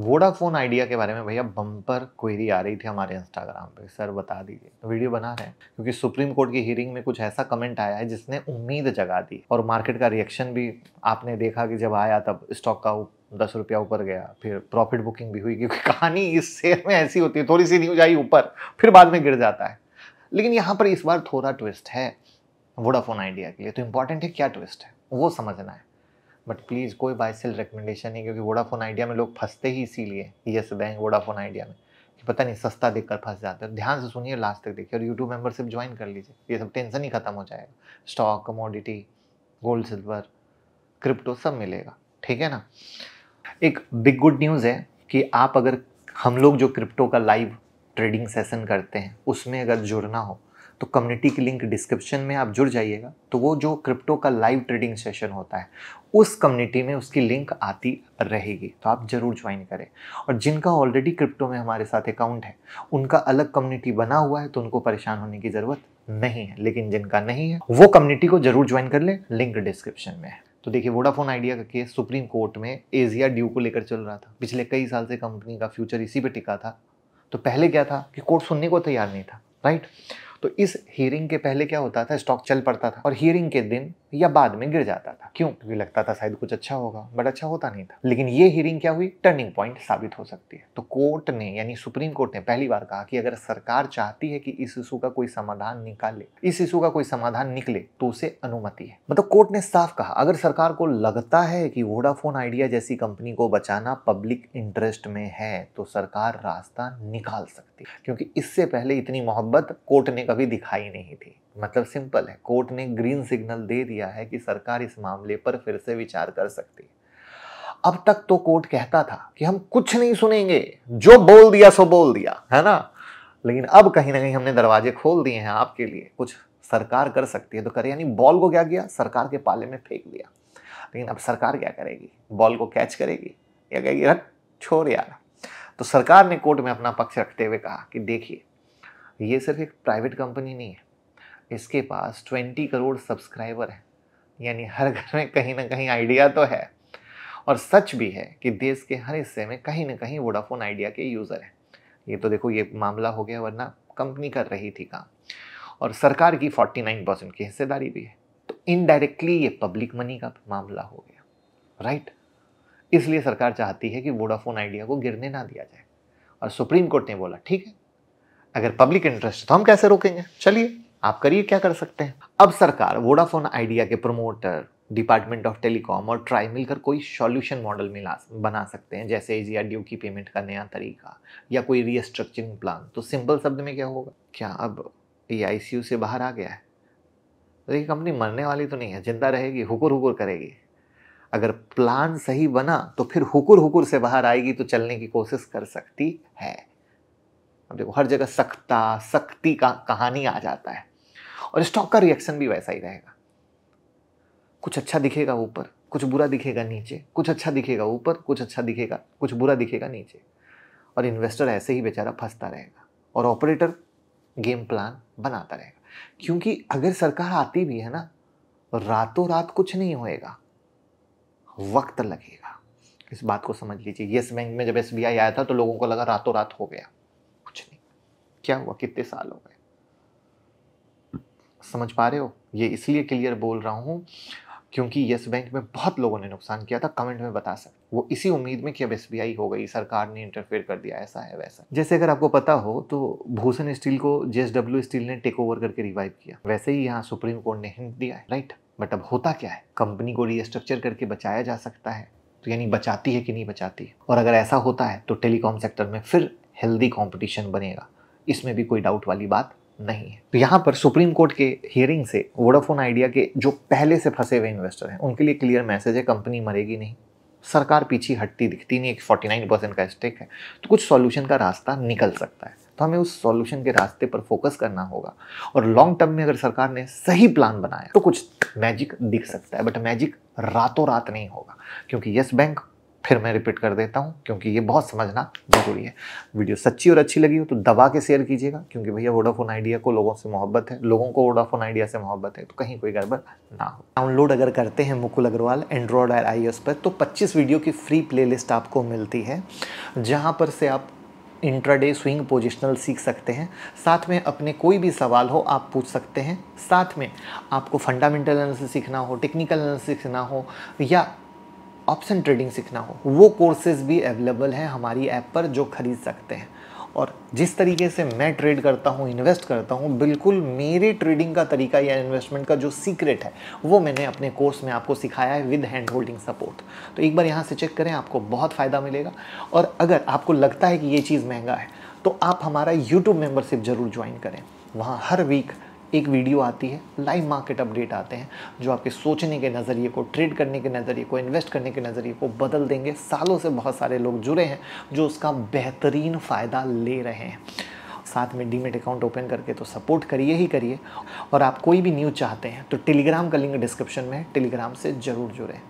Vodafone idea के बारे में भैया बम्पर क्वेरी आ रही थी हमारे इंस्टाग्राम पे, सर बता दीजिए। तो वीडियो बना रहे हैं क्योंकि सुप्रीम कोर्ट की हियरिंग में कुछ ऐसा कमेंट आया है जिसने उम्मीद जगा दी, और मार्केट का रिएक्शन भी आपने देखा कि जब आया तब स्टॉक का 10 रुपया ऊपर गया, फिर प्रॉफिट बुकिंग भी हुई, क्योंकि कहानी इस शेयर में ऐसी होती है, थोड़ी सी न्यूज आई ऊपर फिर बाद में गिर जाता है। लेकिन यहाँ पर इस बार थोड़ा ट्विस्ट है वोडाफोन आइडिया के लिए, तो इंपॉर्टेंट है क्या ट्विस्ट है वो समझना है। बट प्लीज़ कोई बाय सेल रिकमेंडेशन नहीं, क्योंकि वोडाफोन आइडिया में लोग फंसते ही इसीलिए, यस बैंक वोडाफोन आइडिया में, कि पता नहीं सस्ता देखकर फंस जाते हैं। ध्यान से सुनिए, लास्ट तक देखिए, और यूट्यूब मेंबरशिप ज्वाइन कर लीजिए, ये सब टेंशन ही खत्म हो जाएगा। Stock, commodity, gold, silver, crypto सब मिलेगा, ठीक है ना। एक बिग गुड न्यूज़ है कि आप अगर हम लोग जो क्रिप्टो का लाइव ट्रेडिंग सेशन करते हैं उसमें अगर जुड़ना हो तो कम्युनिटी की लिंक डिस्क्रिप्शन में आप जुड़ जाइएगा। तो वो जो क्रिप्टो का लाइव ट्रेडिंग सेशन होता है उस कम्युनिटी में उसकी लिंक आती रहेगी, तो आप जरूर ज्वाइन करें। और जिनका ऑलरेडी क्रिप्टो में हमारे साथ अकाउंट है उनका अलग कम्युनिटी बना हुआ है, तो उनको परेशान होने की ज़रूरत नहीं है। लेकिन जिनका नहीं है वो कम्युनिटी को जरूर ज्वाइन कर ले, लिंक डिस्क्रिप्शन में है। तो देखिए, वोडाफोन आइडिया का केस सुप्रीम कोर्ट में एजिया ड्यू को लेकर चल रहा था। पिछले कई साल से कंपनी का फ्यूचर इसी पे टिका था। तो पहले क्या था कि कोर्ट सुनने को तैयार नहीं था, राइट। तो इस हियरिंग के पहले क्या होता था, स्टॉक चल पड़ता था और हियरिंग के दिन या बाद में गिर जाता था। क्यों? क्योंकि लगता था शायद कुछ अच्छा होगा, बट अच्छा होता नहीं था। लेकिन ये हियरिंग क्या हुई, टर्निंग पॉइंट साबित हो सकती है। तो कोर्ट ने यानी सुप्रीम कोर्ट ने पहली बार कहा कि अगर सरकार चाहती है कि इस इशू का कोई समाधान निकाले, इस इशू का कोई समाधान निकले, तो उसे अनुमति है। मतलब कोर्ट ने साफ कहा, अगर सरकार को लगता है कि वोडाफोन आइडिया जैसी कंपनी को बचाना पब्लिक इंटरेस्ट में है तो सरकार रास्ता निकाल सकती है। क्योंकि इससे पहले इतनी मोहब्बत कोर्ट ने कभी दिखाई नहीं थी। मतलब सिंपल है, कोर्ट ने ग्रीन सिग्नल दे दिया है कि सरकार इस मामले पर फिर से विचार कर सकती है। अब तक तो कोर्ट कहता था कि हम कुछ नहीं सुनेंगे, जो बोल दिया सो बोल दिया, है ना। लेकिन अब कहीं ना कहीं हमने दरवाजे खोल दिए हैं आपके लिए, कुछ सरकार कर सकती है तो करे। यानी बॉल को क्या किया, सरकार के पाले में फेंक दिया। लेकिन अब सरकार क्या करेगी, बॉल को कैच करेगी या कहेगी रख छोड़ यार। तो सरकार ने कोर्ट में अपना पक्ष रखते हुए कहा कि देखिए, ये सिर्फ एक प्राइवेट कंपनी नहीं है, इसके पास 20 करोड़ सब्सक्राइबर हैं। यानी हर घर में कहीं ना कहीं आइडिया तो है। और सच भी है कि देश के हर हिस्से में कहीं ना कहीं वोडाफोन आइडिया के यूज़र हैं। ये तो देखो, ये मामला हो गया, वरना कंपनी कर रही थी काम, और सरकार की 49% की हिस्सेदारी भी है। तो इनडायरेक्टली ये पब्लिक मनी का मामला हो गया, राइट। इसलिए सरकार चाहती है कि वोडाफोन आइडिया को गिरने ना दिया जाए। और सुप्रीम कोर्ट ने बोला ठीक है, अगर पब्लिक इंटरेस्ट तो हम कैसे रोकेंगे, चलिए आप करिए क्या कर सकते हैं। अब सरकार वोडाफोन आइडिया के प्रमोटर, डिपार्टमेंट ऑफ टेलीकॉम और ट्राई मिलकर कोई सॉल्यूशन मॉडल बना सकते हैं, जैसे एजिया ड्यू की पेमेंट का नया तरीका या कोई रीस्ट्रक्चरिंग प्लान। तो सिंपल शब्द में क्या होगा, क्या अब ये आईसीयू से बाहर आ गया है? तो ये कंपनी मरने वाली तो नहीं है, जिंदा रहेगी, हुकुर हुकुर करेगी। अगर प्लान सही बना तो फिर हुकुर हुकुर से बाहर आएगी, तो चलने की कोशिश कर सकती है। अब देखो, हर जगह सख्ती का कहानी आ जाता है, और स्टॉक का रिएक्शन भी वैसा ही रहेगा। कुछ अच्छा दिखेगा ऊपर, कुछ बुरा दिखेगा नीचे, कुछ अच्छा दिखेगा ऊपर, कुछ अच्छा दिखेगा, कुछ बुरा दिखेगा नीचे। और इन्वेस्टर ऐसे ही बेचारा फंसता रहेगा, और ऑपरेटर गेम प्लान बनाता रहेगा। क्योंकि अगर सरकार आती भी है ना, रातों रात कुछ नहीं होएगा, वक्त लगेगा। इस बात को समझ लीजिए। यस बैंक में जब एसबीआई आया था तो लोगों को लगा रातों रात हो गया, कुछ नहीं। क्या हुआ, कितने साल हो गए। समझ पा रहे हो? ये इसलिए क्लियर बोल रहा हूं क्योंकि यस बैंक में बहुत लोगों ने नुकसान किया था। कमेंट में बता सकते, वो इसी उम्मीद में कि अब एसबीआई हो गई, सरकार ने इंटरफेयर कर दिया, ऐसा है वैसा। जैसे अगर आपको पता हो तो भूषण स्टील को जेएसडब्ल्यू स्टील ने टेक ओवर करके रिवाइव किया, वैसे ही यहाँ सुप्रीम कोर्ट ने हिंट दिया है, राइट। बट अब होता क्या है, कंपनी को रीस्ट्रक्चर करके बचाया जा सकता है, तो यानी बचाती है कि नहीं बचाती है। और अगर ऐसा होता है तो टेलीकॉम सेक्टर में फिर हेल्दी कॉम्पिटिशन बनेगा, इसमें भी कोई डाउट वाली बात नहीं है। तो यहाँ पर सुप्रीम कोर्ट के हियरिंग से वोडाफोन आइडिया के जो पहले से फंसे हुए इन्वेस्टर हैं उनके लिए क्लियर मैसेज है, कंपनी मरेगी नहीं, सरकार पीछे हटती दिखती नहीं। एक 49% का स्टेक है, तो कुछ सॉल्यूशन का रास्ता निकल सकता है। तो हमें उस सॉल्यूशन के रास्ते पर फोकस करना होगा, और लॉन्ग टर्म में अगर सरकार ने सही प्लान बनाया तो कुछ मैजिक दिख सकता है। बट मैजिक रातों रात नहीं होगा, क्योंकि यस बैंक फिर मैं रिपीट कर देता हूँ क्योंकि ये बहुत समझना जरूरी है। वीडियो सच्ची और अच्छी लगी हो तो दबा के शेयर कीजिएगा, क्योंकि भैया वोडाफोन आइडिया को लोगों से मोहब्बत है, लोगों को वोडाफोन आइडिया से मोहब्बत है, तो कहीं कोई गड़बड़ ना हो। डाउनलोड अगर करते हैं मुकुल अग्रवाल एंड्रॉयड और iOS पर तो 25 वीडियो की फ्री प्लेलिस्ट आपको मिलती है, जहाँ पर से आप इंट्राडे स्विंग पोजिशनल सीख सकते हैं। साथ में अपने कोई भी सवाल हो आप पूछ सकते हैं। साथ में आपको फंडामेंटल एनालिसिस सीखना हो, टेक्निकल एनालिसिस सीखना हो या ऑप्शन ट्रेडिंग सीखना हो, वो कोर्सेज भी अवेलेबल हैं हमारी ऐप पर जो खरीद सकते हैं। और जिस तरीके से मैं ट्रेड करता हूँ, इन्वेस्ट करता हूँ, बिल्कुल मेरे ट्रेडिंग का तरीका या इन्वेस्टमेंट का जो सीक्रेट है वो मैंने अपने कोर्स में आपको सिखाया है विद हैंड होल्डिंग सपोर्ट। तो एक बार यहाँ से चेक करें, आपको बहुत फ़ायदा मिलेगा। और अगर आपको लगता है कि ये चीज़ महंगा है तो आप हमारा यूट्यूब मेंबरशिप ज़रूर ज्वाइन करें। वहाँ हर वीक एक वीडियो आती है, लाइव मार्केट अपडेट आते हैं जो आपके सोचने के नज़रिए को, ट्रेड करने के नज़रिए को, इन्वेस्ट करने के नज़रिए को बदल देंगे। सालों से बहुत सारे लोग जुड़े हैं जो उसका बेहतरीन फ़ायदा ले रहे हैं। साथ में डीमेट अकाउंट ओपन करके तो सपोर्ट करिए ही करिए। और आप कोई भी न्यूज़ चाहते हैं तो टेलीग्राम का लिंक डिस्क्रिप्शन में है, टेलीग्राम से ज़रूर जुड़ें।